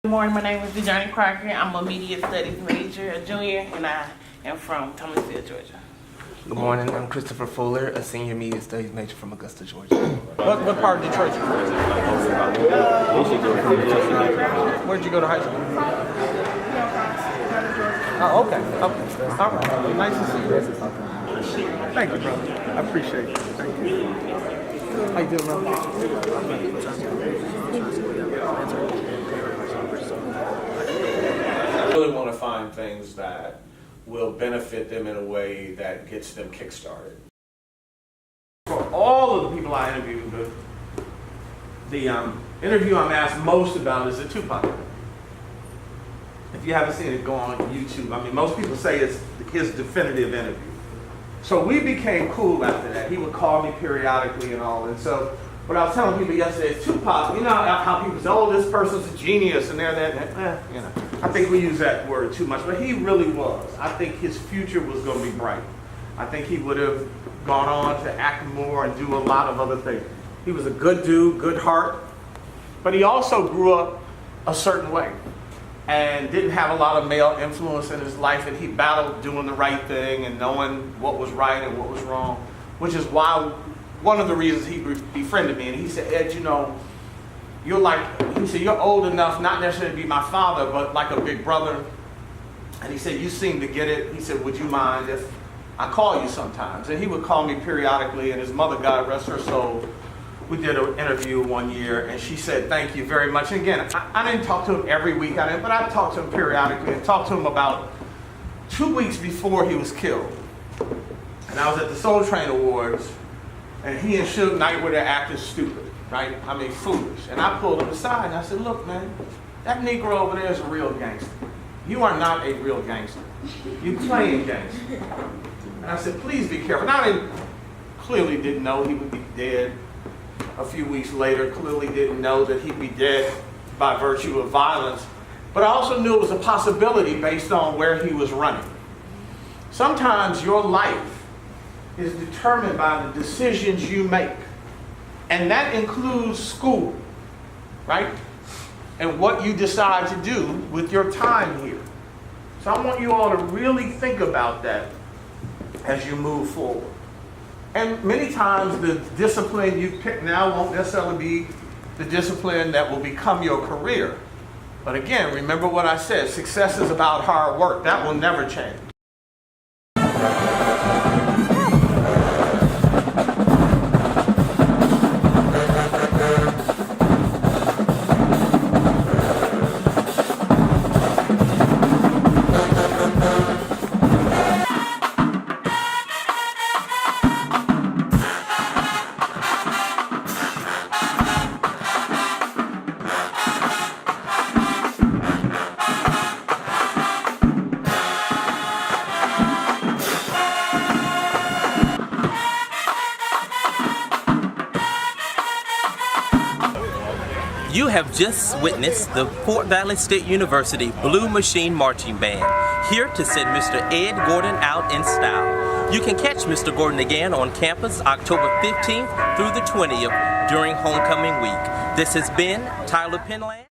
Good morning, my name is Johnny Crocker. I'm a media studies major, a junior, and I am from Thomasville, Georgia. Good morning, I'm Christopher Fuller, a senior media studies major from Augusta, Georgia. What part of Detroit you from? Where'd you go to high school? Oh, okay. All right. Nice to see you. Thank you, brother. I appreciate it. Thank you. How you doing, brother? I really want to find things that will benefit them in a way that gets them kick-started. For all of the people I interviewed, the interview I'm asked most about is the Tupac. If you haven't seen it, go on YouTube. I mean, most people say it's his definitive interview. So we became cool after that. He would call me periodically and all. And so what I was telling people yesterday is Tupac, you know how people say, oh, this person's a genius and they're that, you know. I think we use that word too much, but he really was. I think his future was going to be bright. I think he would have gone on to act more and do a lot of other things. He was a good dude, good heart, but he also grew up a certain way and didn't have a lot of male influence in his life, and he battled doing the right thing and knowing what was right and what was wrong, which is why one of the reasons he befriended me. And he said, Ed, you know, you're old enough, not necessarily to be my father, but like a big brother. And he said, you seem to get it. He said, would you mind if I call you sometimes? And he would call me periodically, and his mother, God rest her soul, we did an interview one year, and she said, thank you very much. And again, I didn't talk to him every week, but I talked to him periodically, and talked to him about 2 weeks before he was killed. And I was at the Soul Train Awards, and he and Suge Knight were there acting stupid, right? I mean, foolish. And I pulled him aside, and I said, look, man, that Negro over there is a real gangster. You are not a real gangster. You're playing gangster. And I said, please be careful. Now, I clearly didn't know he would be dead a few weeks later, clearly didn't know that he'd be dead by virtue of violence, but I also knew it was a possibility based on where he was running. Sometimes your life is determined by the decisions you make, and that includes school, right? And what you decide to do with your time here. So I want you all to really think about that as you move forward. And many times the discipline you pick now won't necessarily be the discipline that will become your career. But again, remember what I said, success is about hard work. That will never change. You have just witnessed the Fort Valley State University Blue Machine Marching Band, here to send Mr. Ed Gordon out in style. You can catch Mr. Gordon again on campus October 15th through the 20th during homecoming week. This has been Tyler Penland.